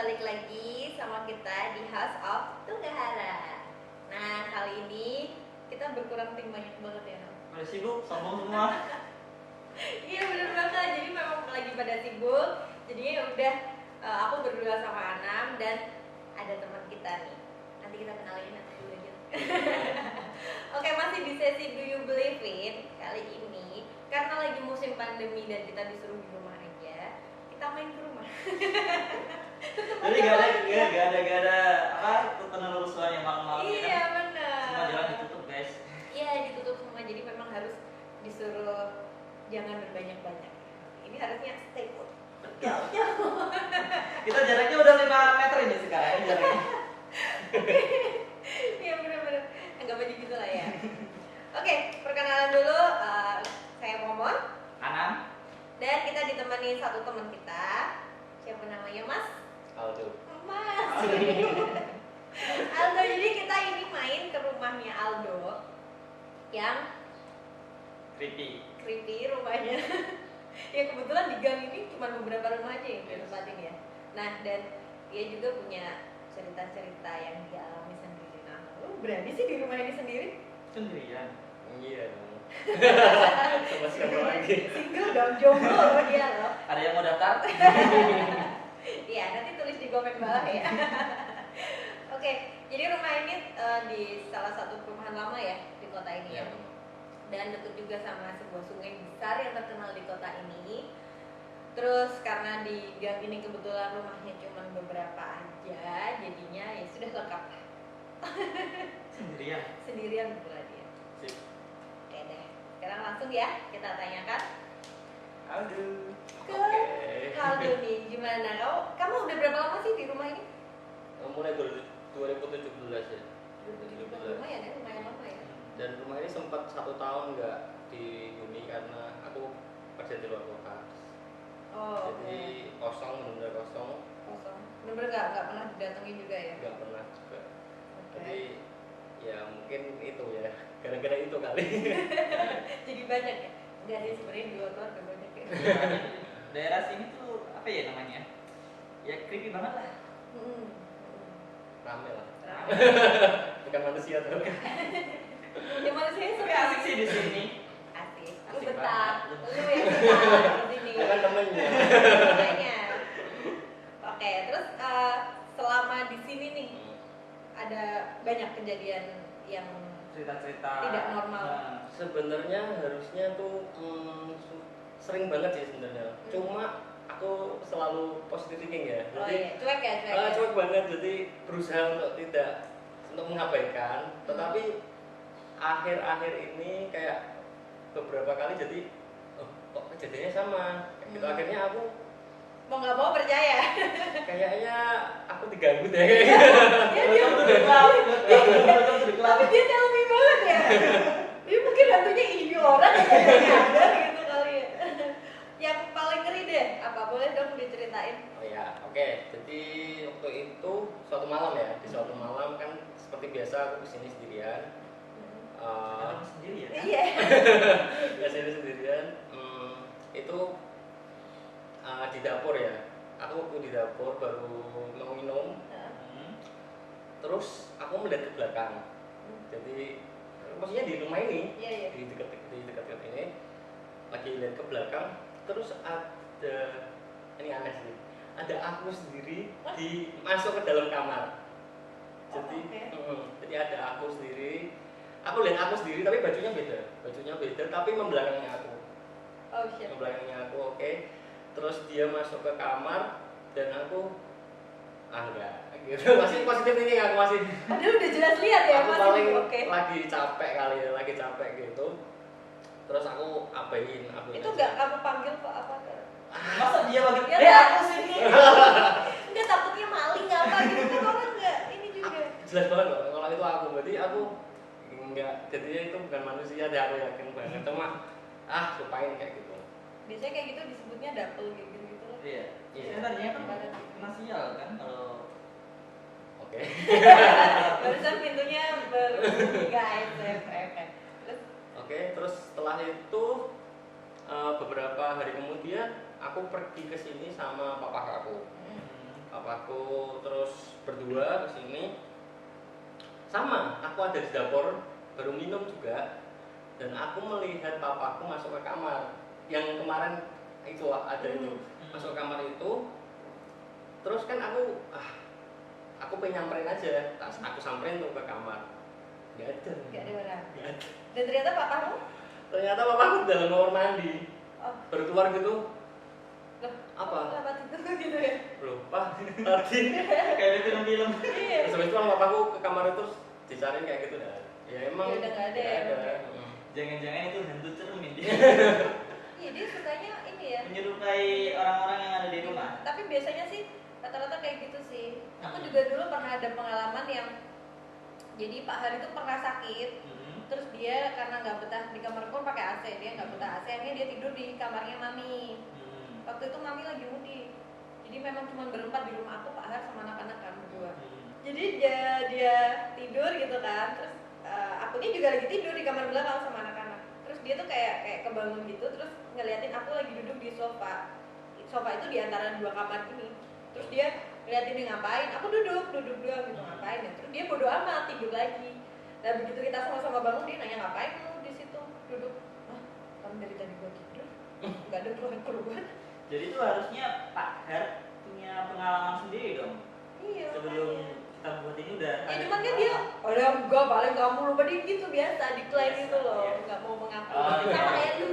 balik lagi sama kita di House of Tunggahara. Nah, kali ini kita berkurang tim banyak banget ya. Pada sibuk, sombong semua. Iya bener banget, jadi memang lagi pada sibuk. Jadinya ya udah aku berdua sama Anam dan ada teman kita nih. Nanti kita kenalin nanti dulu aja. Oke, masih di sesi Do You Believe In kali ini. Karena lagi musim pandemi dan kita disuruh di rumah aja, kita main ke rumah. Jadi gak ada penelusuran yang malam-malam. Iya benar. Semua jalan ditutup guys. Iya ditutup semua, jadi memang harus disuruh jangan berbanyak-banyak. Ini harusnya stay put. Jauh-jauh. Kita jaraknya udah 5 meter ini sekarang jaraknya. Iya benar-benar. Anggap aja gitu lah ya. Oke, perkenalan dulu. Saya Momon. Anam. Dan kita ditemani satu teman kita. Siapa namanya, Mas? Aldo. Mas. Aldo. Jadi kita ini main ke rumahnya Aldo yang creepy rumahnya. Ya kebetulan di gang ini cuma beberapa rumah aja yang ditempatin ya. Nah, dan dia juga punya cerita-cerita yang dia alami sendiri. Nah, lu berani sih di rumah ini sendiri? Sendirian. Iya dong. Sama siapa lagi? Single dong, jomblo loh dia loh. Ada yang mau daftar? Iya, nanti tulis di komen bawah ya. Oke, jadi rumah ini di salah satu perumahan lama ya di kota ini ya. Dan dekat juga sama sebuah sungai besar yang terkenal di kota ini. Terus karena di gang ini kebetulan rumahnya cuma beberapa aja, jadinya ya sudah lengkap. Sendirian. Sendirian pula dia. Sip. Oke deh, sekarang langsung ya kita tanyakan Aldo. ke Oke. Aldo nih, gimana? Kamu udah berapa lama sih di rumah ini? Mulai 2017 ya. 2017. Lumayan ya, lumayan lama ya. Dan rumah ini sempat 1 tahun nggak dihuni karena aku kerja di luar kota. Oh, Jadi kosong, benar-benar kosong. kosong. Bener-bener nggak pernah didatengin juga ya? Nggak pernah juga. Oke. Jadi ya mungkin itu ya. Gara-gara itu kali. Jadi banyak ya? Enggak sih, sebenarnya di luar udah banyak ya. Daerah sini tuh apa ya namanya? Ya creepy banget lah. Hmm. Rame lah. Rame. Bukan manusia tuh. Ya manusia Tapi suka asik sih di sini. asik. Lu Asik betah. banget. Lu yang betah di sini. Bukan temennya. Makanya. Oke, terus selama di sini nih ada banyak kejadian yang Cerita-cerita tidak normal. Nah, Sebenarnya harusnya tuh sering banget sih sebenarnya. Cuma aku selalu positive thinking ya. Oh Jadi iya, cuek ya, cuek. Ya? cuek banget. Jadi berusaha untuk mengabaikan. Tetapi akhir-akhir ini kayak beberapa kali jadi kok kejadiannya sama. Gitu akhirnya aku Mau nggak mau percaya. kayaknya aku diganggu deh. Ya dia tapi dia tell me banget ya. Dia mungkin hantunya ini orang yang ada gitu kali ya. Yang paling ngeri deh, apa boleh dong diceritain? Oh ya, oke. Jadi waktu itu suatu malam ya, di suatu malam kan seperti biasa aku kesini sendirian. Kamu sendiri ya? Kan? Iya. Kesini sendirian. Itu di dapur ya. Aku waktu di dapur baru mau minum, Hmm. terus aku melihat ke belakang. Jadi maksudnya di rumah ini, Iya, iya. di dekat-dekat ini, lagi lihat ke belakang, terus ada ini aneh sih. Ada aku sendiri masuk ke dalam kamar. Jadi, Oh, jadi ada aku sendiri. Aku lihat aku sendiri tapi bajunya beda tapi membelakangi aku. Oh shit. Membelakangi aku, oke. Terus dia masuk ke kamar dan aku enggak gitu. Masih positif ini aku masih. Padahal udah jelas lihat ya, Aku masih paling oke. lagi capek kali ya, lagi capek gitu. Terus aku abain, aku Itu enggak kamu panggil kok apa? Masa dia lagi? Ya, Aku sini. Enggak takutnya maling apa gitu kan orang enggak ini juga. Jelas banget kok kalau itu aku, berarti aku enggak, jadinya itu bukan manusia deh, aku yakin banget. Cuma lupain kayak gitu. Biasanya kayak gitu disebutnya double gitu gitu loh. Iya. Iya. Sebenarnya kan kena sial kan kalau Oke. Barusan pintunya berbunyi guys. Oke. Terus Oke, terus setelah itu beberapa hari kemudian aku pergi ke sini sama papa aku. papaku terus berdua ke sini. Sama, aku ada di dapur baru minum juga dan aku melihat papaku masuk ke kamar. Yang kemarin itu ada itu masuk ke kamar itu. Terus kan aku pengen nyamperin aja, aku samperin tuh ke kamar. Gak ada orang. Gak ada. Dan ternyata papamu Ternyata papaku dalam kamar mandi. Baru keluar gitu. loh, Apa? Kenapa itu gitu ya? Lupa tadi. Kayak di film-film. Iya. Terus habis itu papaku ke kamar itu dicariin kayak gitu dah. Ya emang Ya udah nggak ada ya, ada. emang. Jangan-jangan itu hantu cermin dia. Iya, dia sukanya ini ya. Menyerupai orang-orang yang ada di rumah. Tapi biasanya sih rata-rata kayak gitu sih. Aku Hmm. juga dulu pernah ada pengalaman yang jadi Pak Hari itu pernah sakit. Terus dia karena nggak betah di kamar pun pakai AC, dia nggak betah AC, akhirnya dia tidur di kamarnya mami. Waktu itu mami lagi mudik, jadi memang cuma berempat di rumah aku, Pak Har sama anak-anak kan berdua. Jadi dia tidur gitu kan, terus akunya juga lagi tidur di kamar belakang sama anak-anak. Terus dia tuh kayak kebangun gitu, terus ngeliatin aku lagi duduk di sofa. Sofa itu di antara dua kamar ini. Terus dia ngeliatin dia ngapain, aku duduk doang gitu ngapain ya. Terus dia bodo amat tidur lagi. Nah begitu kita sama-sama bangun dia nanya ngapain lu di situ duduk. Hah, kamu dari tadi gua tidur? Nggak ada keluhan. Jadi itu harusnya Pak Har punya pengalaman sendiri dong. Iya. Sebelum makanya. kita buat ini udah. Ya cuman kan dia, ada enggak paling kamu lupa dia gitu biasa diklaim Biasa, gitu loh, iya. nggak mau mengakui. Oh, iya. Sama kayak lu.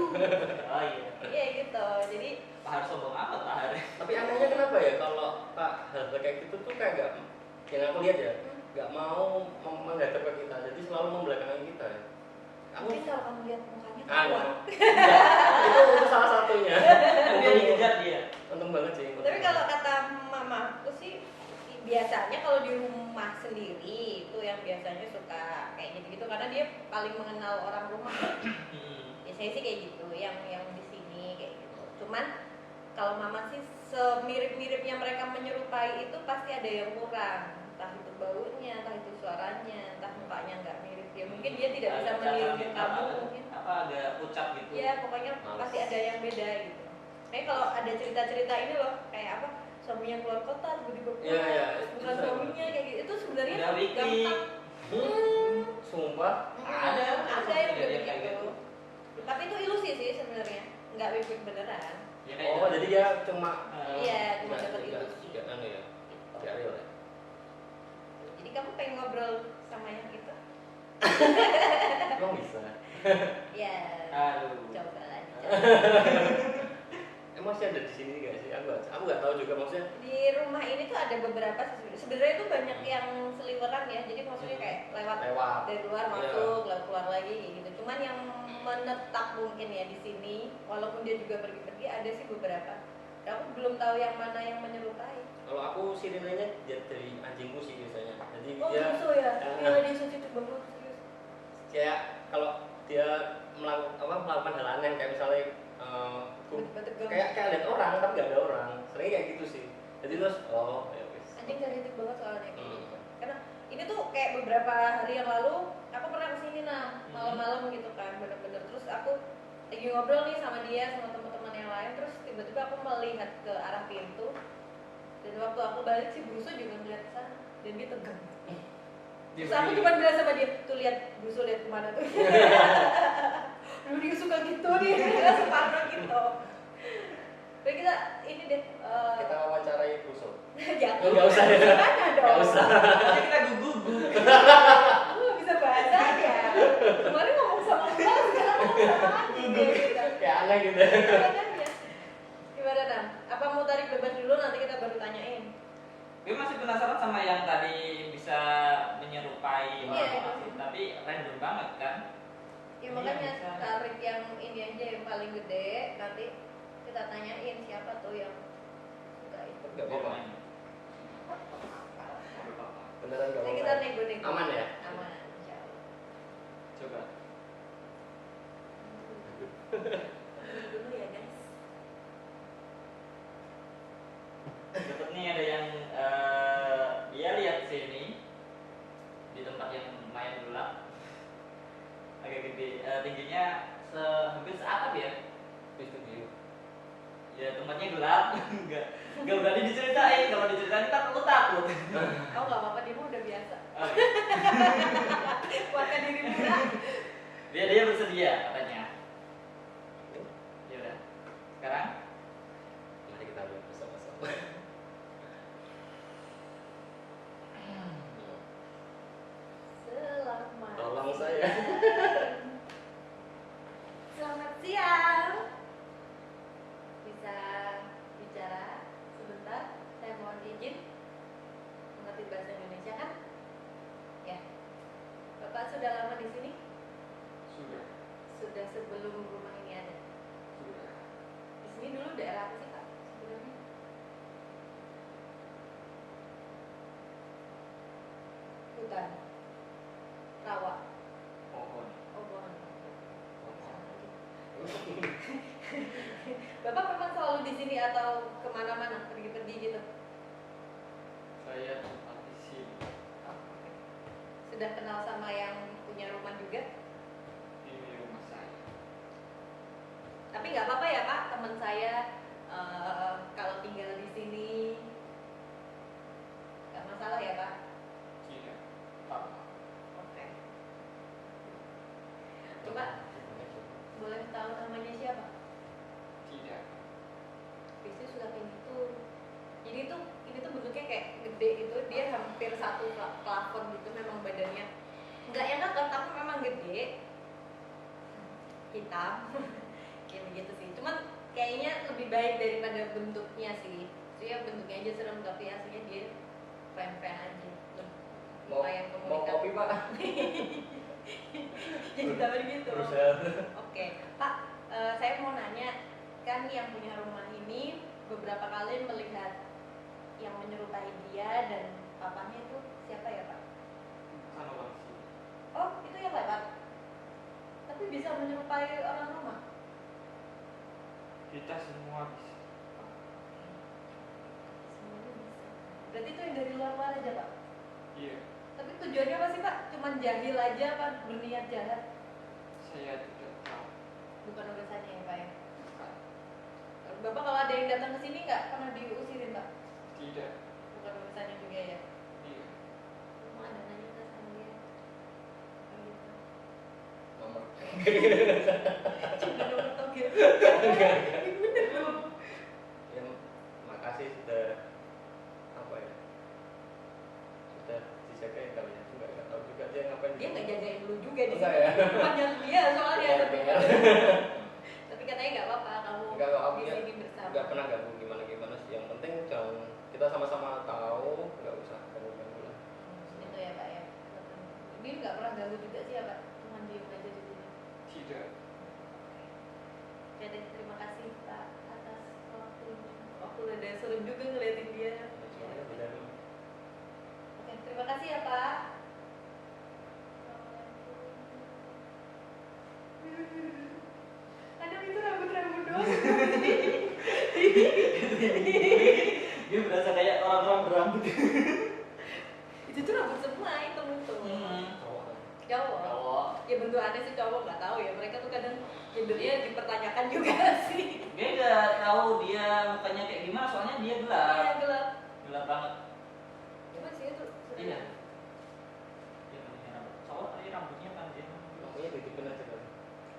Oh iya. Iya gitu. Jadi Pak Har sombong amat Pak Har. Tapi anehnya kenapa ya kalau Pak hal kayak gitu tuh kayak gak, yang aku lihat ya, gak mau menghadap ke kita, jadi selalu membelakangi kita ya. mungkin kalau kamu lihat mukanya Ah, kuat. itu salah satunya. Dia dikejar dia. Untung banget sih. Tapi kalau kata mamaku sih biasanya kalau di rumah sendiri itu yang biasanya suka kayak gitu-gitu karena dia paling mengenal orang rumah. Biasanya sih kayak gitu, yang di sini kayak gitu. Cuman kalau mama sih semirip-miripnya mereka menyerupai itu pasti ada yang kurang. Entah itu baunya, entah itu suaranya, entah mukanya nggak mirip dia. Mungkin dia tidak bisa meniru kamu mungkin. Apa agak pucat gitu. Iya, pokoknya Males. pasti ada yang beda gitu. Kayak kalau ada cerita-cerita ini loh, kayak apa? Suaminya keluar kota, tiba-tiba pulang, Iya, iya. bukan suaminya kayak gitu. Itu sebenarnya Udah wiki. gampang. Sumpah. Ada yang udah kejadian kayak begitu. Tapi itu ilusi sih sebenarnya, nggak wik beneran. Ya, kayak Oh, gitu. jadi dia cuma Iya, cuma nggak- dapat nggak- ilusi. nggak anu ya. Nggak real ya. Jadi kamu pengen ngobrol sama yang itu? Emang bisa. Ya. Aduh. Coba lah. Masih ada di sini nggak sih? Aku nggak tahu juga maksudnya. Di rumah ini tuh ada beberapa sih. Sebenarnya itu banyak yang seliweran ya. Jadi maksudnya kayak lewat dari luar masuk, lalu keluar lagi kayak gitu. Cuman yang menetap mungkin ya di sini, walaupun dia juga pergi-pergi ada sih beberapa. Dan aku belum tahu yang mana yang menyerupai. Kalau aku sirinenya dari anjingku sih biasanya. Jadi Oh, dia musuh ya? Ah. Iya, dia suci banget serius. kayak kalau dia melakukan hal aneh kayak misalnya Tiba-tiba tegang. kayak lihat orang tapi nggak ada orang. Sering kayak gitu sih. Jadi terus ya wis. Anjing sensitif banget soalnya kayak Hmm. gitu. Karena ini tuh kayak beberapa hari yang lalu aku pernah kesini malam-malam gitu kan, bener-bener terus aku lagi ngobrol nih sama dia sama teman-teman yang lain, terus tiba-tiba aku melihat ke arah pintu dan waktu aku balik si Bruso juga ngeliat ke sana dan dia tegang. Terus aku cuma bilang sama dia, tuh lihat Bruso lihat kemana tuh. Lu dia suka gitu nih, dia separno gitu. Tapi kita ini deh. Kita wawancarai Bruso. Jangan. Nggak usah ya. Gimana dong? Nggak usah. Nanti kita gugup. Aku nggak bisa bahasa ya. Kemarin ngomong sama aku, sekarang ngomong sama anjing gitu. Kayak aneh gitu. Makanya. Gimana Nam? Apa mau tarik bebas dulu nanti kita baru tanyain? Gue masih penasaran sama yang tadi bisa menyerupai Iya, orang itu. tapi random banget kan? Ya Iya, makanya bisa. tarik yang ini aja yang paling gede, nanti kita tanyain siapa tuh yang suka itu. Nggak apa-apa. Beneran nggak Nanti kita apa-apa. nego-nego. Aman ya? Aman. Insya Allah. Coba. Dulu ya guys. Dapat nih ada yang dia lihat sini di tempat yang lumayan gelap, agak gede, tingginya hampir seatap ya. Di studio. Ya tempatnya gelap. Enggak berani diceritain. Kalau diceritain tak lu takut. Oh nggak apa-apa, dia mah udah biasa. Oh, Kuatkan diri muda. dia bersedia katanya. Ya udah. Sekarang Mari kita lihat bersama-sama. Selamat Tolong saya. Selamat siang. Bisa bicara sebentar? Saya mohon izin. Mengerti bahasa Indonesia kan? Ya. Bapak sudah lama di sini? sudah. Sudah sebelum rumah ini ada. Sudah. Di sini dulu daerah apa sih Pak sebenarnya? Hutan, rawa, Pohon. oh pohon. Bapak memang selalu di sini atau kemana-mana pergi-pergi gitu? Saya tempat di sini Oh, oke. Sudah kenal sama yang punya rumah juga? di rumah saya. Tapi nggak apa-apa ya Pak, teman saya kalau tinggal di sini nggak masalah ya Pak? Tidak. Apa? Oke. Coba boleh tahu namanya siapa? Tidak. Biasanya suka kayak gitu. Jadi ini tuh bentuknya kayak gede gitu, dia hampir satu plafon gitu, memang badannya nggak yang kekar tapi memang gede, hitam, kayak begitu sih. Cuman kayaknya lebih baik daripada bentuknya sih. Dia bentuknya aja serem tapi aslinya dia fan aja. Mau Lumayan mau komunikat. kopi, Pak? Jadi tahu gitu. Berusaha. Oke, Pak, saya mau nanya, kan yang punya rumah ini beberapa kali melihat yang menyerupai dia dan papanya itu siapa ya Pak? Bukan orang sini. Oh, itu yang lewat. Tapi bisa menyerupai orang rumah? Kita semua bisa. Oh, oke. Semuanya bisa. Berarti itu yang dari luar aja Pak? Iya. Tapi tujuannya apa sih Pak? Cuman jahil aja apa berniat jahat? Saya tidak tahu. Bukan urusannya ya Pak ya? Bukan. Bapak kalau ada yang datang ke sini nggak pernah diusirin Pak? Tidak. Bukan urusannya juga ya? Iya. Mau ada nanya nggak sama dia? Oh, gitu. Nomor. Cuma nomor togel. Enggak. Bener loh. Ya, makasih sudah apa ya? Sudah dijagain kali ya. Enggak tahu juga dia ngapain. Dia nggak jagain dulu juga di Enggak sini. ya? Panjang dia soalnya. Iya, Tapi, benar. tapi katanya nggak apa-apa kamu Enggak, aku di ya sini bersama. enggak pernah ganggu gimana sih. Yang penting jangan kita sama-sama tahu, enggak usah ganggu-ganggu lah. Itu ya Pak ya. Ini nggak pernah ganggu juga sih ya Pak. Cuma diem aja di sini. Tidak. Oke deh, terima kasih Pak atas waktunya. Aku udah serem juga ngeliatin dia. Soalnya beda nih. Oke, terima kasih ya Pak. Aduh itu rambut-rambut doang. Dia berasa kayak orang-orang berambut. Itu tuh rambut semua itu. Cowok kan. Cowok. Cowok. Ya bentuk aneh sih cowok, nggak tahu ya. Mereka tuh kadang gendernya dipertanyakan juga sih. Dia nggak tahu dia mukanya kayak gimana, soalnya dia gelap. Iya gelap. Gelap banget. Cuma sih itu. Iya. Dia punya rambut. Cowok tapi rambutnya panjang. Makanya ditutupin aja kan.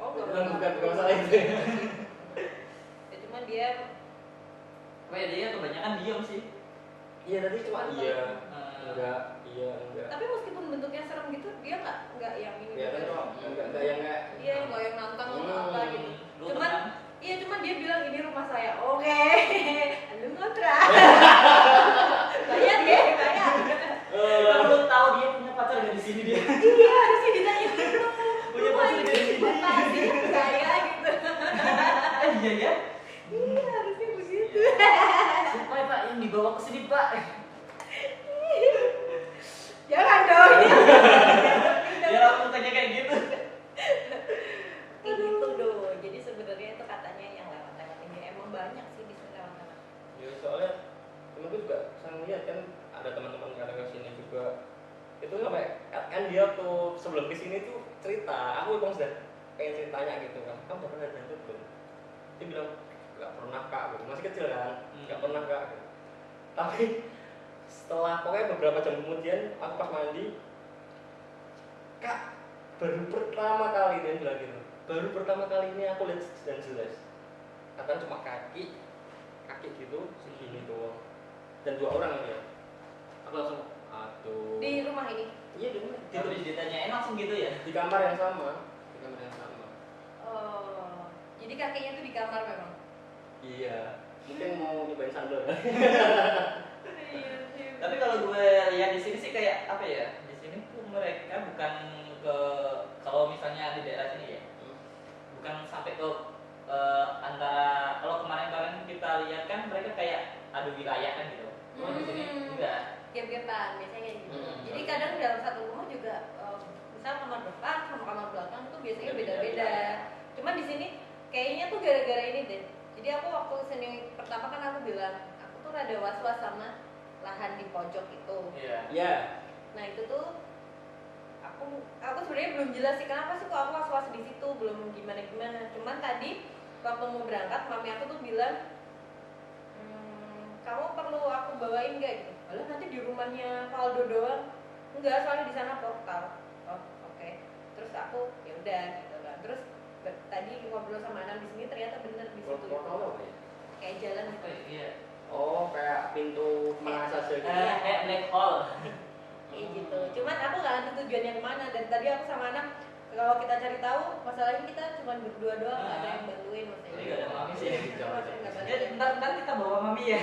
Oh Bukan masalah itu. Ya cuma dia. Oh ya dia kebanyakan diam sih. Iya tadi cuma iya, Eh, enggak. Tapi meskipun bentuknya serem gitu, dia nggak yang ini. Ya kan juga. enggak yang enggak. Iya nggak yang nantang atau apa gitu. lu Cuman tenang. iya cuman dia bilang ini rumah saya. Oke. Lu ngontrak. Bayar ya, bayar. Kalau lu tahu dia punya pacar nggak di sini dia. Iya harusnya ditanya dulu. Punya Rumah pacar ini di sini. dipasir saya gitu. Iya ya. Iya harusnya begitu. Siapa ya Pak yang dibawa ke sini Pak? Jangan dong. Dia langsung tanya kayak gitu. Kayak gitu dong. Jadi sebenarnya itu katanya yang lewat-lewat ini emang banyak sih di sini lewat-lewat. Ya soalnya temenku juga saya lihat kan ada teman-teman kadang ke sini juga itu sampai kan dia tuh sebelum ke sini tuh cerita aku emang sudah pengen ceritanya gitu kan kamu pernah ada hantu belum dia bilang nggak pernah kak gitu. Masih kecil kan, nggak pernah kak gitu. Tapi setelah pokoknya beberapa jam kemudian aku pas mandi, kak baru pertama kali dia bilang gitu, baru pertama kali ini aku lihat dan jelas katanya cuma kaki gitu segini doang dan 2 orang ya. Aku langsung aduh. Di rumah ini? Iya di rumah. Habis ditanyain langsung gitu ya? Di kamar yang sama. Oh, jadi kakinya tuh di kamar memang? Iya, mungkin mau nyobain sandal. Tapi kalau gue lihat di sini sih kayak apa ya? Di sini tuh mereka bukan ke, kalau misalnya di daerah sini ya, bukan sampai ke antara, kalau kemarin kita lihat kan mereka kayak adu wilayah kan gitu. Cuma di sini enggak. Gap-gapan biasanya kayak gitu. Jadi kadang dalam satu rumah juga misal kamar depan sama kamar belakang tuh biasanya beda-beda. Cuman di sini kayaknya tuh gara-gara ini deh. Jadi aku waktu sini pertama kan aku bilang aku tuh rada was-was sama lahan di pojok itu. Iya. Iya. Nah itu tuh aku sebenarnya belum jelas sih kenapa sih kok aku was-was di situ, belum gimana. Cuman tadi waktu mau berangkat mami aku tuh bilang kamu perlu aku bawain nggak gitu. Lalu nanti di rumahnya Valdo doang. Enggak, soalnya di sana portal. Oh, oke. Terus aku ya udah gitu kan. Terus tadi ngobrol sama Anam di sini ternyata bener di situ. Portal apa ya? Kayak jalan gitu. Iya. Oh, kayak pintu mana saja gitu. Kayak black hole. Kayak gitu. Cuman aku nggak ngerti tujuannya kemana. Dan tadi aku sama Anam kalau kita cari tahu masalahnya kita cuma berdua doang, nggak ada yang bantuin maksudnya. Jadi nggak ada mami sih. Nggak Ya, ntar kita bawa mami ya.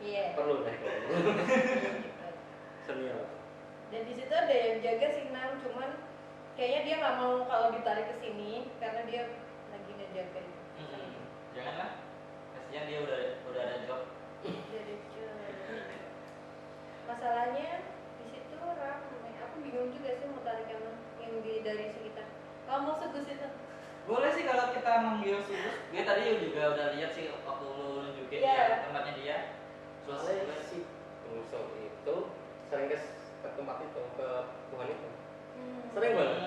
Iya. Perlu deh. Gitu. Senior. Dan di situ ada yang jaga sih Nam, cuman kayaknya dia nggak mau kalau ditarik ke sini karena dia lagi ngejaga itu. Janganlah. Kasihan dia udah ada job. Dari kecil. Masalahnya di situ ramai. Aku bingung juga sih mau tarik yang dari sekitar. Kalau mau segus itu. Boleh sih kalau kita manggil Sugus. Gue tadi juga udah lihat sih waktu lu nunjukin ya tempatnya dia. Soalnya si Tusuk itu sering ke tempat itu, ke pohon itu. Sering banget.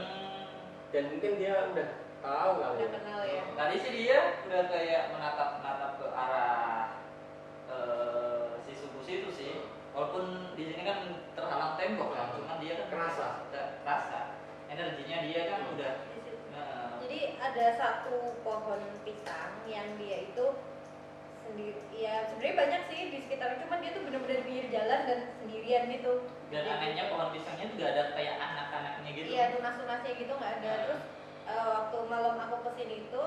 Dan mungkin dia udah tahu kali. Udah kenal ya. Tadi sih dia udah kayak menatap ke arah si Sugus itu sih. Walaupun di sini kan terhalang tembok kan, cuman dia kan kerasa energinya dia kan udah. Jadi ada satu pohon pisang yang dia itu sendiri, ya sebenarnya banyak sih di sekitar, cuman dia tuh benar-benar di pinggir jalan dan sendirian gitu. Dan anehnya pohon pisangnya juga ada kayak anak-anaknya gitu. Iya, tunas-tunasnya gitu nggak ada. Terus waktu malam aku kesini itu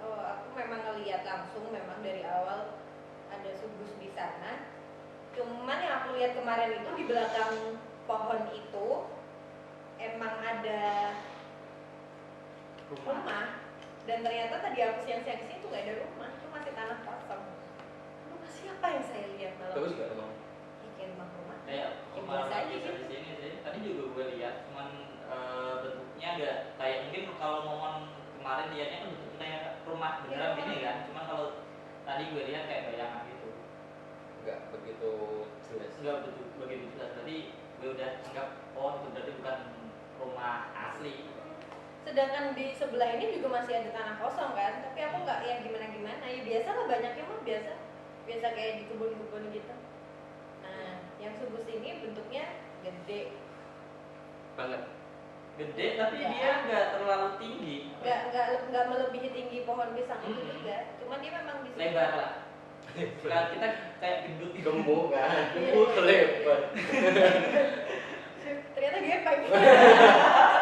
aku memang ngeliat langsung memang dari awal ada Sugus di sana. Cuman yang aku lihat kemarin itu di belakang pohon itu emang ada rumah, dan ternyata tadi aku siang-siang kesini tuh nggak ada rumah, itu masih tanah kosong. Rumah siapa yang saya lihat malam? Bagus gak emang? Kayak rumah. Kayak biasa aja bisa gitu. di sini sih. Tadi juga gue lihat, cuman bentuknya agak kayak mungkin kalau momen kemarin lihatnya kan bentuknya kayak rumah beneran gini kan. Cuman kalau tadi gue lihat kayak bayangan gitu. Enggak begitu jelas. Enggak begitu jelas. Tadi gue udah anggap oh itu berarti bukan rumah asli. Sedangkan di sebelah ini juga masih ada tanah kosong kan, tapi aku nggak ya gimana ya biasa lah, banyaknya mah biasa kayak di kebun-kebun gitu. Nah yang Sugus ini bentuknya gede Banget. Gede tapi dia nggak terlalu tinggi. nggak melebihi tinggi pohon pisang itu juga, cuman dia memang di sini Lebar lah. Kalau kita kayak gendut Gemuk kan? Gemuk lebar. ternyata gepeng.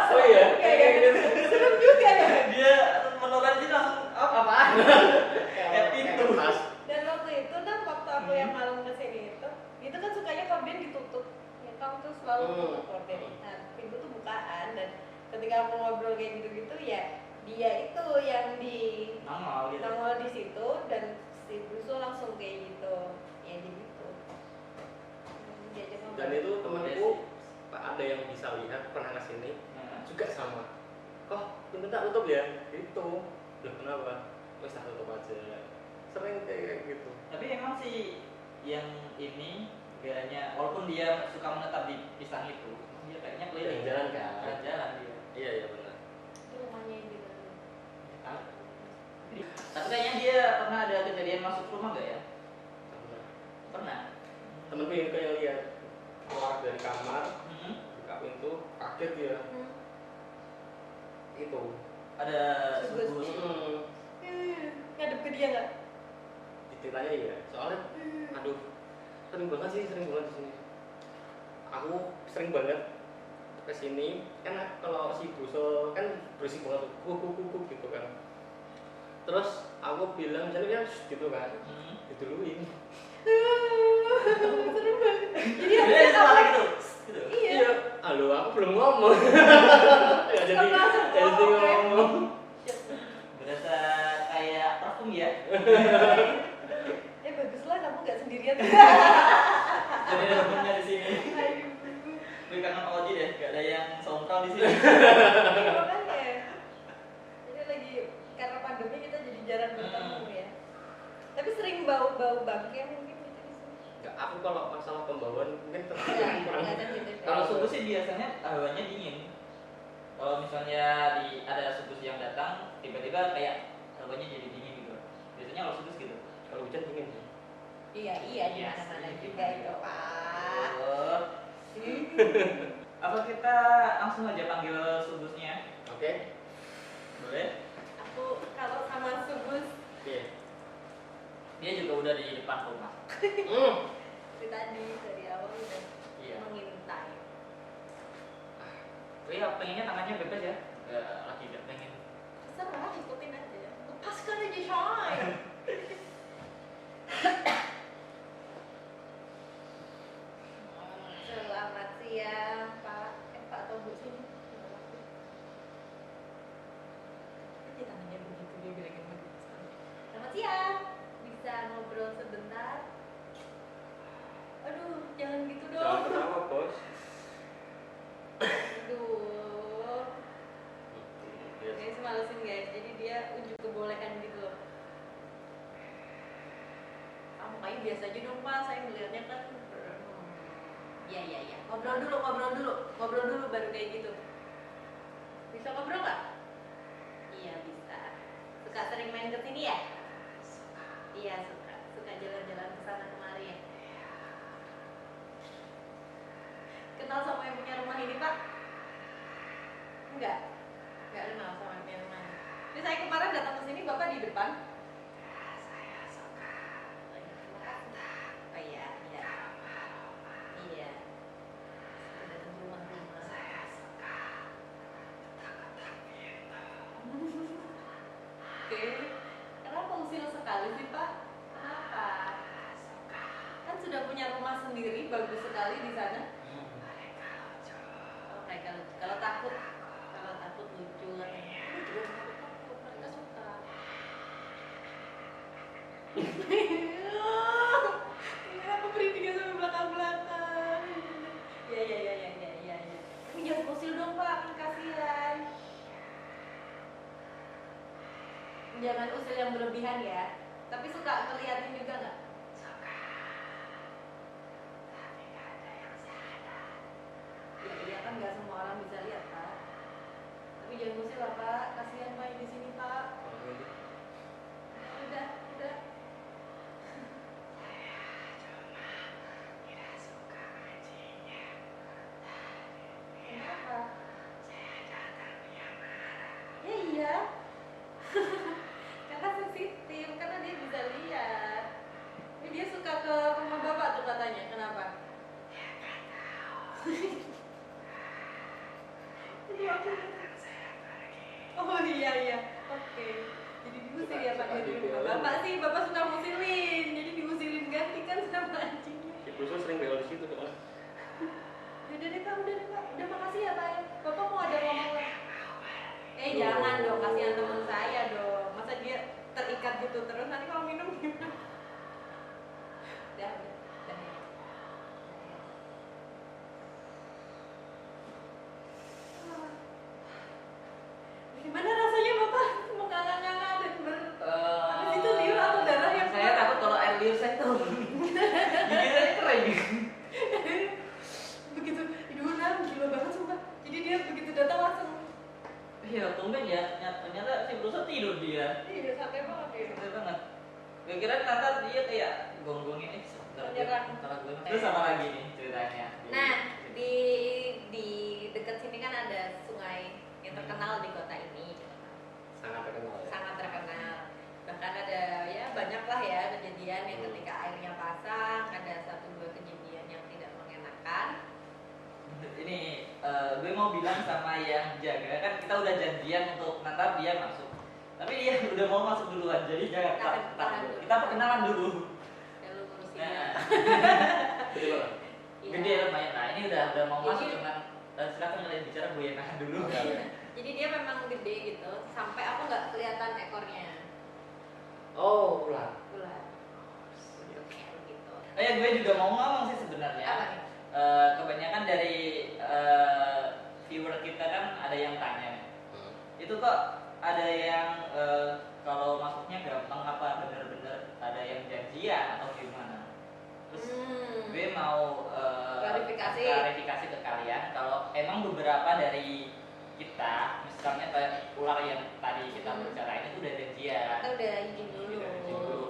Oh iya? Kayak gitu. Serem juga ya. Dia menolong sih langsung apaan? Kayak pintu. Dan waktu itu waktu aku yang malam kesini itu kan sukanya korden ditutup. Ya kamu tuh selalu tutup korden. Nah pintu tuh bukaan, dan ketika aku ngobrol kayak gitu-gitu ya dia itu yang di nongol di situ, dan si Bruso langsung kayak gitu. Ya jadi gitu. Dan itu temanku ada yang bisa lihat pernah kesini juga sama. Kok pintu tak tutup ya? Gitu. Loh kenapa? Wes tak tutup aja. Sering kayak gitu. Tapi emang sih yang ini gayanya, walaupun dia suka menetap di pisang itu, dia kayaknya keliling Jalan kan? jalan dia. Iya benar. Itu rumahnya gitu. Tapi kayaknya dia pernah ada kejadian masuk rumah nggak ya? Pernah. Temenku yang kayak lihat keluar dari kamar, buka pintu, kaget dia. Itu Ada Sugus. sugus. Ngadep ke dia nggak? Ditanya ya, soalnya aduh sering banget di sini. Aku sering banget ke sini kan kalau si Buso kan berisik banget kuk gitu kan. Terus aku bilang misalnya dia gitu kan, dituluin. Seru banget. Jadi Dia harusnya suara kamu gitu. Gitu. iya. Halo, aku belum ngomong. Ya jadi ngomong. Berasa kayak parfum ya. Baguslah kamu nggak sendirian. Jadi ada temennya di sini. Aduh. Gue kangen Pak Oji deh, gak ada yang sompral di sini. Iya, makanya. Ini lagi karena pandemi kita jadi jarang bertemu ya. Tapi sering bau-bau bangke mungkin gitu di sini. Enggak, aku kalau masalah pembawaan mungkin Ya, kurang. sensitif ya. Kalau sugus sih biasanya hawanya dingin. Kalau misalnya ada sugus yang datang, tiba-tiba kayak hawanya jadi dingin gitu. Biasanya kalau sugus gitu. Kalau hujan dingin sih. Iya, di mana-mana juga itu, Pak. Oh. Apa kita langsung aja panggil sugusnya? Oke. Boleh? Aku kalau sama Sugus Oke. Dia juga udah di depan rumah. dari tadi dari awal udah Iya. mengintai. Oh iya, pengennya tangannya bebas ya? Gak lagi gak pengen. Terserah, ikutin aja. Lepaskan aja, Shay. Selamat siang, Pak. Pak atau Bu sini? Dia tangannya begitu, dia bilangin begitu. Selamat siang. Bisa ngobrol sebentar? Aduh, jangan gitu Jangan dong. ketawa, Bos. Aduh. Yes. Guys, malesin guys. Jadi dia ujuk kebolehan gitu loh. Kamu kayak biasa aja dong, Pak. Saya melihatnya kan. Iya. Ngobrol dulu baru kayak gitu. Bisa ngobrol nggak? Iya bisa. Suka sering main ke sini ya? Iya suka jalan-jalan ke sana kemari ya. Kenal sama yang punya rumah ini, Pak? Enggak kenal sama yang punya rumah ini. Jadi saya kemarin datang ke sini, Bapak di depan. Saya suka. Oh iya. Iya. Sudah datang ke rumah-rumah. Saya suka. Oke. Kenapa usil sekali sih, Pak? Kenapa? Kan sudah punya rumah sendiri, bagus sekali di sana. Kalau takut lucu kan. Ini juga takut, mereka suka. Ini aku berintikan sampai belakang. Iya. Tapi jangan usil dong, Pak, kan kasihan. Jangan usil yang berlebihan ya. Tapi suka ngeliatin juga nggak? Suka. Tapi nggak ada yang sadar. Iya kan nggak semua orang bisa lihat, Pak. Tapi jangan usil lah, Pak. Kasihan Pak di sini, Pak. Udah. Saya cuma tidak suka mancingnya. Kenapa? Saya datang dia marah. Ya iya. Karena sensitif, karena dia bisa lihat. Ini dia suka ke rumah Bapak tuh katanya. Kenapa? Ya nggak tahu. Oh iya. Oke. Jadi diusir ya Pak dari rumah Bapak sih. Bapak suka musilin. Jadi diusilin gantikan sama anjingnya. Si Buso sering bel di situ soalnya. Udah deh Pak. Udah makasih ya Pak ya. Bapak mau ada ngomong lagi? Jangan dong, kasihan teman saya dong. Masa dia terikat gitu terus, nanti kalau minum gimana? Udah. Gimana rasanya Bapak? Menganga-nganga dan habis itu liur atau darah yang saya takut gue kira ntar dia kayak gonggongin ini terus apa lagi nih ceritanya Nah, di dekat sini kan ada sungai yang terkenal di kota ini. Sangat terkenal ya. Sangat terkenal. Bahkan ada ya banyak lah ya kejadian yang ketika airnya pasang, ada 1-2 kejadian yang tidak mengenakan. Ini gue mau bilang sama yang jaga, kan kita udah janjian untuk nanti dia masuk, tapi dia udah mau masuk duluan, jadi jangan tahan dulu. Kita perkenalan dulu. Ya lu ngurusin. Nah, Betul banget. Iya. gede lumayan. Nah ini udah mau Jadi- masuk, cuman silakan kalian bicara, gue yang nahan dulu. Jadi dia memang gede gitu, sampai aku nggak kelihatan ekornya. Oh, ular. Ular. Kayak gitu. Gue juga mau ngomong sih sebenarnya. Apa nih? Kebanyakan dari viewer kita kan ada yang tanya nih. Itu kok ada yang kalau masuknya gampang apa bener-bener ada yang janjian atau gimana? Terus gue mau klarifikasi ke kalian kalau emang beberapa dari kita, misalnya kayak ular yang tadi kita bicarain itu udah janjian. Kita udah izin dulu.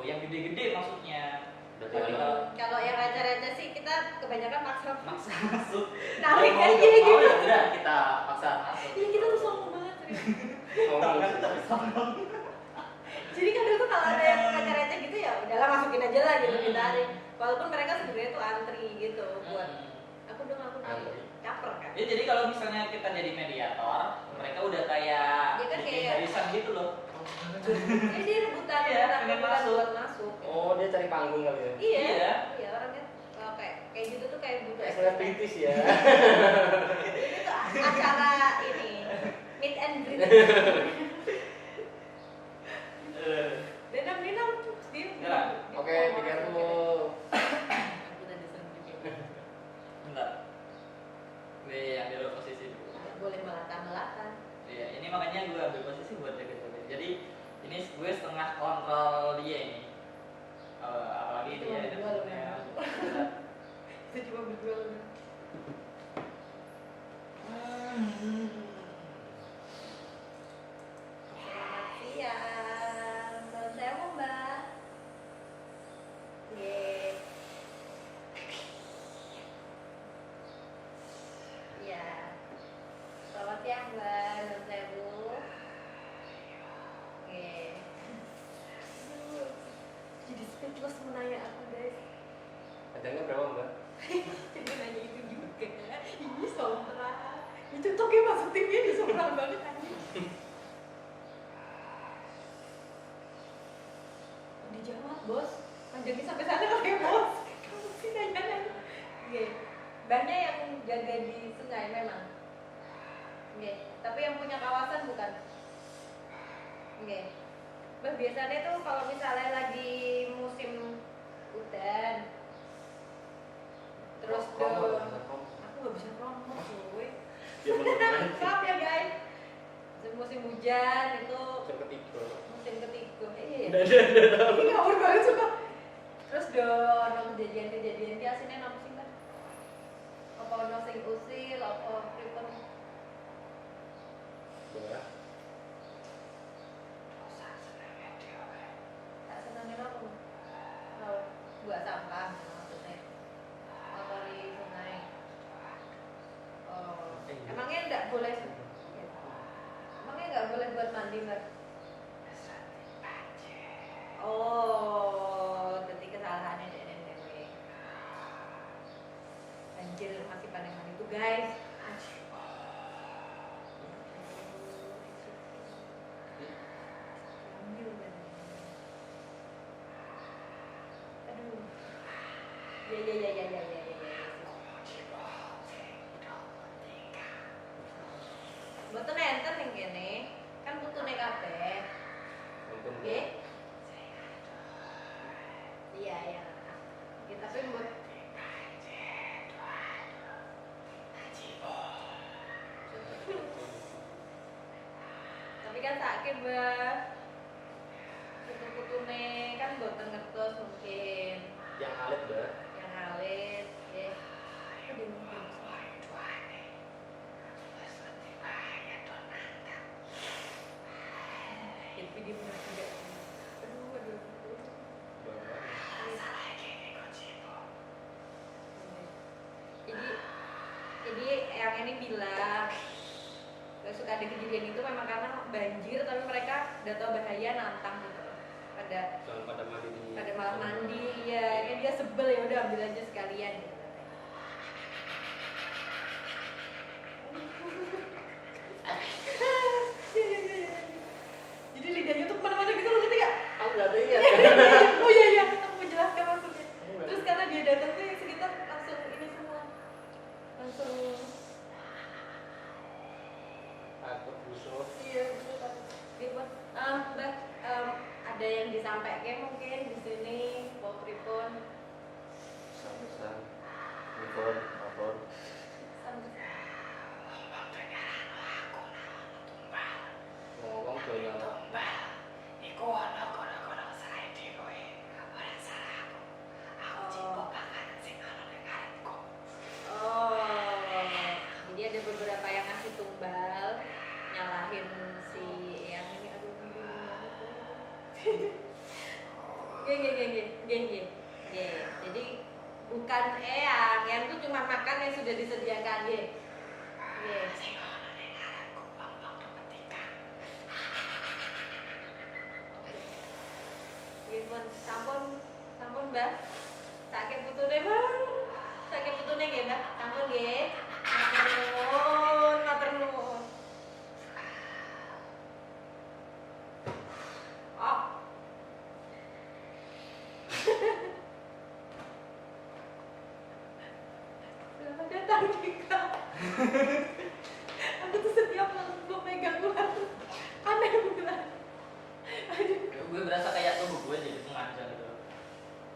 Yang gede-gede maksudnya. Berarti Kalau yang raja-raja sih kita kebanyakan maksa masuk. tarik Mau aja nggak mau gitu. ya udah kita paksa masuk. Iya kita tuh sombong banget. serius. Tangan tapi sombong. Jadi kadang tuh kalau ada yang raja-raja gitu ya udahlah masukin aja lah gitu ditarik. Walaupun mereka sebenarnya tuh antri gitu buat aku dong Antri. caper kan. Ya, jadi kalau misalnya kita jadi mediator, mereka udah kayak Dia kan bikin kayak- barisan gitu loh. Jadi dia rebutan Iya, pengen rebutan masuk. buat masuk. Oh, dia cari panggung kali ya. Iya. Iya. Iya orangnya kayak gitu tuh kayak butuh Kayak exercise. selebritis ya. Ini tuh acara ini meet and greet. Denam dia. Ya, Oke, be careful. Aku tadi seneng juga. Bentar. Gue ambil posisi dulu. Nggak boleh melata-melata. Iya, ini makanya gue ambil posisi buat jaga-jaga. Jadi ini gue setengah kontrol dia ini. Apalagi Itu dia berdua loh, ya. Itu cuma berdua loh. Selamat siang. Salam sewu Mbak. Yeay. Iya. Selamat siang Mbak. Salam sewu. Oke. Aduh, jadi speechless menanya aku guys. Harganya berapa, Mbak? Jadi nanya itu juga. Ini sompra. Itu toknya masuk timnya di sompra banget anjing. Dijawab bos. Panjangnya sampai sana katanya bos. Kamu sih nanya-nanya. Oke. Mbahnya yang jaga di sungai memang. Oke. Tapi yang punya kawasan bukan. Oke. Mbah biasanya tuh kalau misalnya lagi musim hujan, terus Promo, aku nggak bisa promo gue. dia menurut Maaf ya guys. Musim hujan itu ketiga. musim ketiga. Iya. Udah tahu. Ini ngawur banget suka. Terus ono kejadian-kejadian ki asine napa sih, Mbak? Apa ono sing usil, apa pripun? Mbak, Tak senengin apa, Mbak? Oh, buat sampah maksudnya. Kotori sungai. Oh, emangnya enggak boleh? Emangnya enggak boleh buat mandi, Mbak? Oh, berarti kesalahannya dewe. Anjir, masih pada mandi tuh, guys. Anjir. Ambil banget. Aduh. Ya. Mboten enten ning kene. Kan putune kabeh. ampun. Nggih. Iya, ya. Ya, tapi mbok tapi kan sakit, Mbak. Putu-putune kan mboten ngertos mungkin Yang alit, Mbak. yang alit, nggih. Aduh, Jadi dia benar juga. Aduh. Jadi yang ini bilang gak suka ada kejadian itu memang karena banjir, tapi mereka udah tau bahaya nantang gitu pada mandi di pada malam mandi ya, kan dia sebel ya udah ambil aja sekalian gitu. Jadi lidahnya tuh kemana-mana gitu loh, ngerti gak? aku nggak lihat. Oh iya, aku menjelaskan maksudnya. Terus karena dia datang tuh yang sekitar langsung ini semua, langsung Takut busuk. iya betul kan. Mbak, ada yang disampaikan mungkin di sini mau pripun? Pesan telepon telepon ngomong doyan Jadi ada beberapa yang ngasih tumbal, nyalahin si yang ini, aduh geng. Jadi bukan yang itu cuma makan yang sudah disediakan geng. Sampun Mbak. Sakit putune Bang. Sakit putune nggih Mbak. Sampun nggih. Matur nuwun. Oh. Selamat datang Dika. Aku tuh setiap langsung megang ular tuh aneh banget. Aduh. Gue berasa kayak tubuh gue jadi pengajar gitu.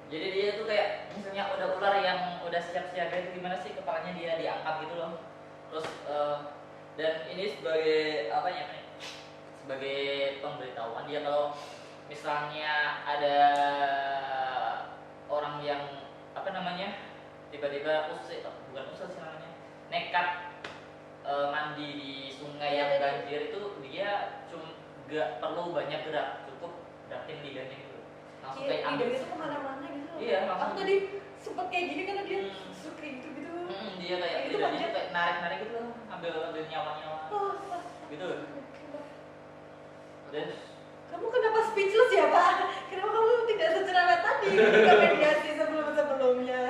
Jadi dia tuh kayak misalnya udah ular yang udah siap siaga itu gimana sih kepalanya dia diangkat gitu loh. Terus dan ini sebagai apa ya? Sebagai pemberitahuan dia kalau misalnya ada orang yang apa namanya tiba-tiba bukan usil sih namanya nekat mandi di sungai yang banjir itu dia cuma gak perlu banyak gerak, cukup gerakin lidahnya gitu langsung kayak ambil itu kemana-mana gitu. Iya, aku tadi sempet kayak gini karena dia suka gitu. Dia kayak itu lidahnya kayak narik gitu ambil nyawa gitu. Dan kamu kenapa speechless ya Pak? Kenapa kamu tidak secerewet tadi ketika mediasi sebelumnya?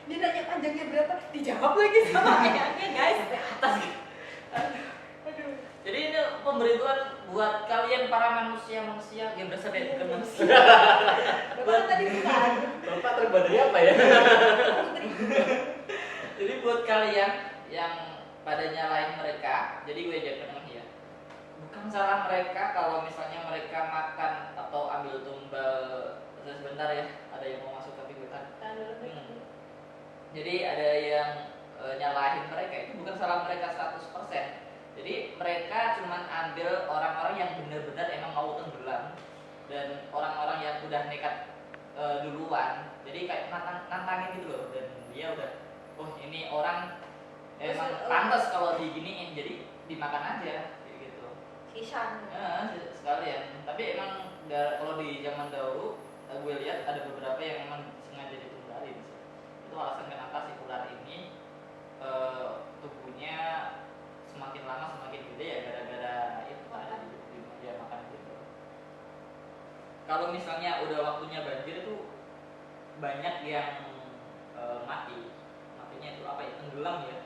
Dia nanya panjangnya berapa? Dijawab lagi sama ayahnya guys. atas gitu. Aduh. Jadi ini pemberitahuan buat kalian para manusia yang berasal dari manusia. Bapak tadi bukan. bapak terbuat dari apa ya? Jadi buat kalian yang pada nyalain mereka, jadi gue jawab ya. Bukan salah mereka kalau misalnya mereka makan atau ambil tumbal. Sebentar ya, ada yang mau masuk tapi gue kan. Jadi ada yang nyalahin mereka, itu bukan salah mereka 100%. Jadi mereka cuma ambil orang-orang yang benar-benar emang mau tenggelam dan orang-orang yang udah nekat duluan. Jadi kayak nantangin gitu loh, dan dia udah, oh ini orang emang pantas kalau diginiin, jadi dimakan aja kayak gitu. Kisan. Sekalian. Tapi emang kalau di zaman dahulu gue lihat ada beberapa yang emang sengaja ditunggalin sih. Itu alasan kenapa si ular ini tubuhnya semakin lama semakin gede ya gara-gara itu kan dia makan gitu. Kalau misalnya udah waktunya banjir itu banyak yang matinya itu apa ya, tenggelam ya.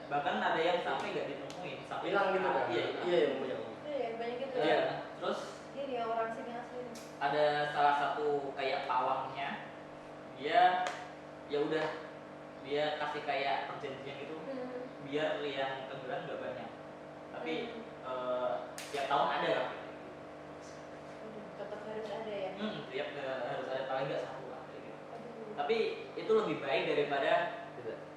Bahkan ada yang sampai nggak ditemuin, sampai Hilang gitu kan? Iya yang punya. Iya, banyak gitu. Iya. Terus Ini orang sini asli. ada salah satu kayak pawangnya, dia ya udah dia kasih kayak perjanjian gitu biar yang tenggelam nggak banyak, tapi tiap tahun ada lah. Tetap harus ada ya. Tiap harus ada paling nggak satu lah gitu. Tapi itu lebih baik daripada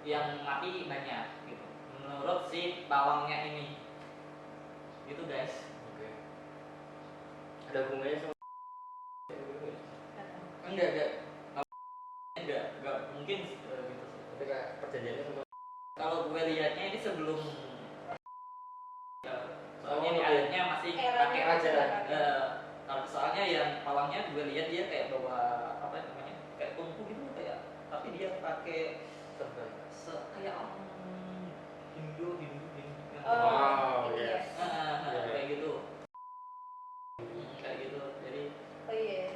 yang mati banyak gitu. Menurut si pawangnya ini, gitu guys. Oke. Ada hubungannya sama Enggak mungkin gitu sih. tapi kayak perjanjiannya sama Kalau gue lihatnya ini sebelum soalnya ini oke. airnya masih pakai aja. kalau soalnya yang pawangnya gue lihat dia kayak bawa apa namanya kayak tungku gitu kayak, tapi dia pakai terbang. kayak Wow, ini yes. ya. kayak gitu. Kayak gitu. Jadi Oh iya.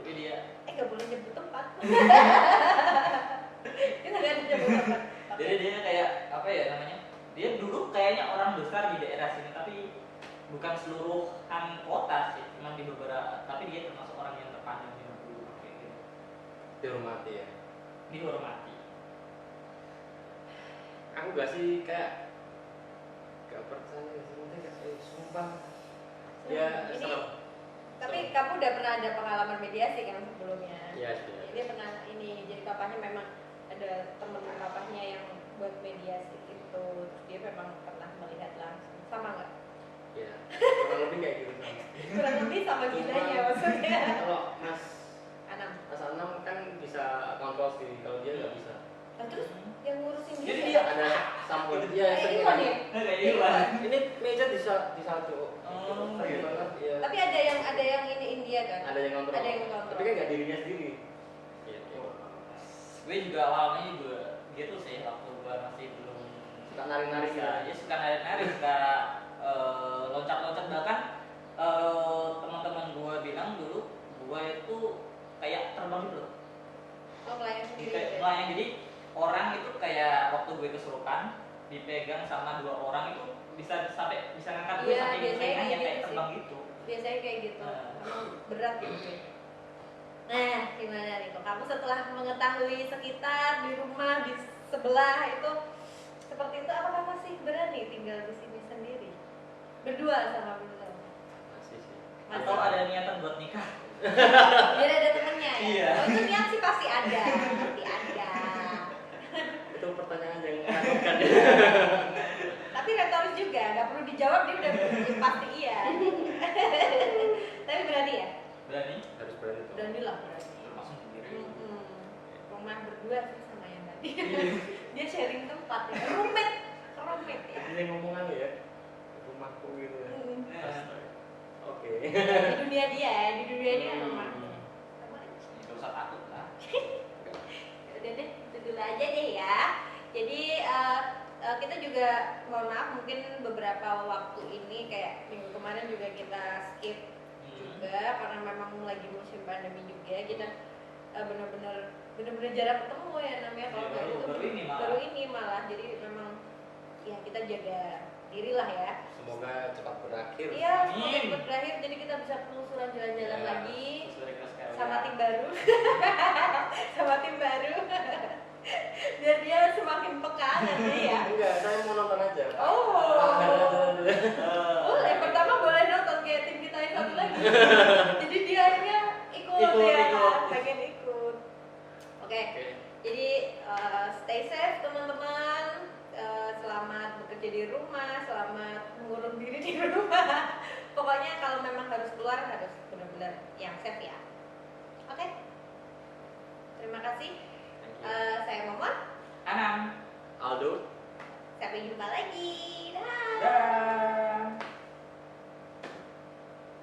dia Nggak boleh nyebut tempat. Kita nggak ada nyebut tempat. jadi dia kayak apa ya namanya? Dia dulu kayaknya orang besar di daerah sini, tapi bukan seluruhan kota sih, cuma di beberapa. Tapi dia termasuk orang yang terpandang di dulu kayak gitu. Dihormati ya. Dihormati. Aku gak sih kayak gak percaya sih, maksudnya kayak sumpah. Ya, Ini, serem. tapi kamu udah pernah ada pengalaman mediasi kan sebelumnya? Iya, sudah. Dia pernah ini, jadi papahnya memang ada temen papahnya yang buat mediasi gitu, terus dia memang pernah melihat langsung, sama nggak? Ya, kurang lebih kayak gitu sama. Kurang lebih sama gilanya maksudnya. Kalau Mas Anam. kan bisa kontrol sendiri, kalau dia nggak bisa. Nah, terus yang ngurusin Jadi dia dia Ada sampul. Iya, kayak sering Iwan lagi. ya? Kayak Iwan. Ini meja disalju. Oh, Keren gitu. banget. Iya. Tapi ada yang ini India kan? Ada yang kontrol. Ada yang kontrol. Tapi kan nggak dirinya sendiri. Iya. Gue juga awalnya juga gitu sih, waktu gue masih belum Suka nari-nari bisa, kan? ya suka nari-nari, suka loncat-loncat. Bahkan teman-teman gue bilang dulu gue itu kayak terbang gitu loh. Oh, pelayan sendiri Kayak gitu ya? melayang. Jadi orang itu kayak waktu gue kesurupan dipegang sama 2 orang itu bisa sampai bisa ngangkat gue Iya, sampai biasanya kayak kayak gitu terbang sih. gitu. Biasanya kayak gitu, Nah. emang berat gitu ya. Nah, gimana nih kok kamu setelah mengetahui sekitar di rumah di sebelah itu seperti itu, apakah masih berani tinggal di sini sendiri berdua sama berdua? Masih sih. Masih. Atau ada niatan buat nikah? Biar ada temennya ya. Iya. Oh, itu niat sih pasti ada, pasti ada. Itu pertanyaan yang menakutkan. Tapi retoris juga, nggak perlu dijawab dia udah pasti iya. Tapi berani ya? Berani? Harus berani tuh. Berani lah berani. Langsung sendiri. Rumah berdua sih sama yang tadi. Dia sharing tempat ya. Roommate ya. Ini ngomongan ya. Rumahku gitu ya. Nah, Oke. Di dunia dia, di dunia dia rumah. Sama aja. nggak usah takut lah. Udah deh, itu dulu aja deh ya. Jadi kita juga mohon maaf mungkin beberapa waktu ini kayak minggu kemarin juga kita skip juga karena memang lagi musim pandemi juga. Kita benar-benar jarang ketemu ya namanya kalau Iya, nggak baru- ketemu. baru ini malah. Baru ini malah. Jadi memang ya kita jaga diri lah ya. Semoga cepat berakhir. Iya, semoga Amin. cepat berakhir. Jadi kita bisa penelusuran jalan-jalan Ya. lagi Terus dari kelas sekalian. sama tim baru, sama tim baru. Biar dia semakin peka nanti ya. Enggak, saya mau nonton aja. Oh. Boleh, pertama boleh nonton kayak tim kita yang satu lagi. Jadi dia akhirnya ikut Ikut, ya, ikut. pengen ikut. Oke. Oke. Jadi stay safe teman-teman. Selamat bekerja di rumah, selamat mengurung diri di rumah. Pokoknya kalau memang harus keluar harus benar-benar yang safe ya. Oke. Terima kasih. Saya Momon. Anam. Aldo. Sampai jumpa lagi. Dah. Dah.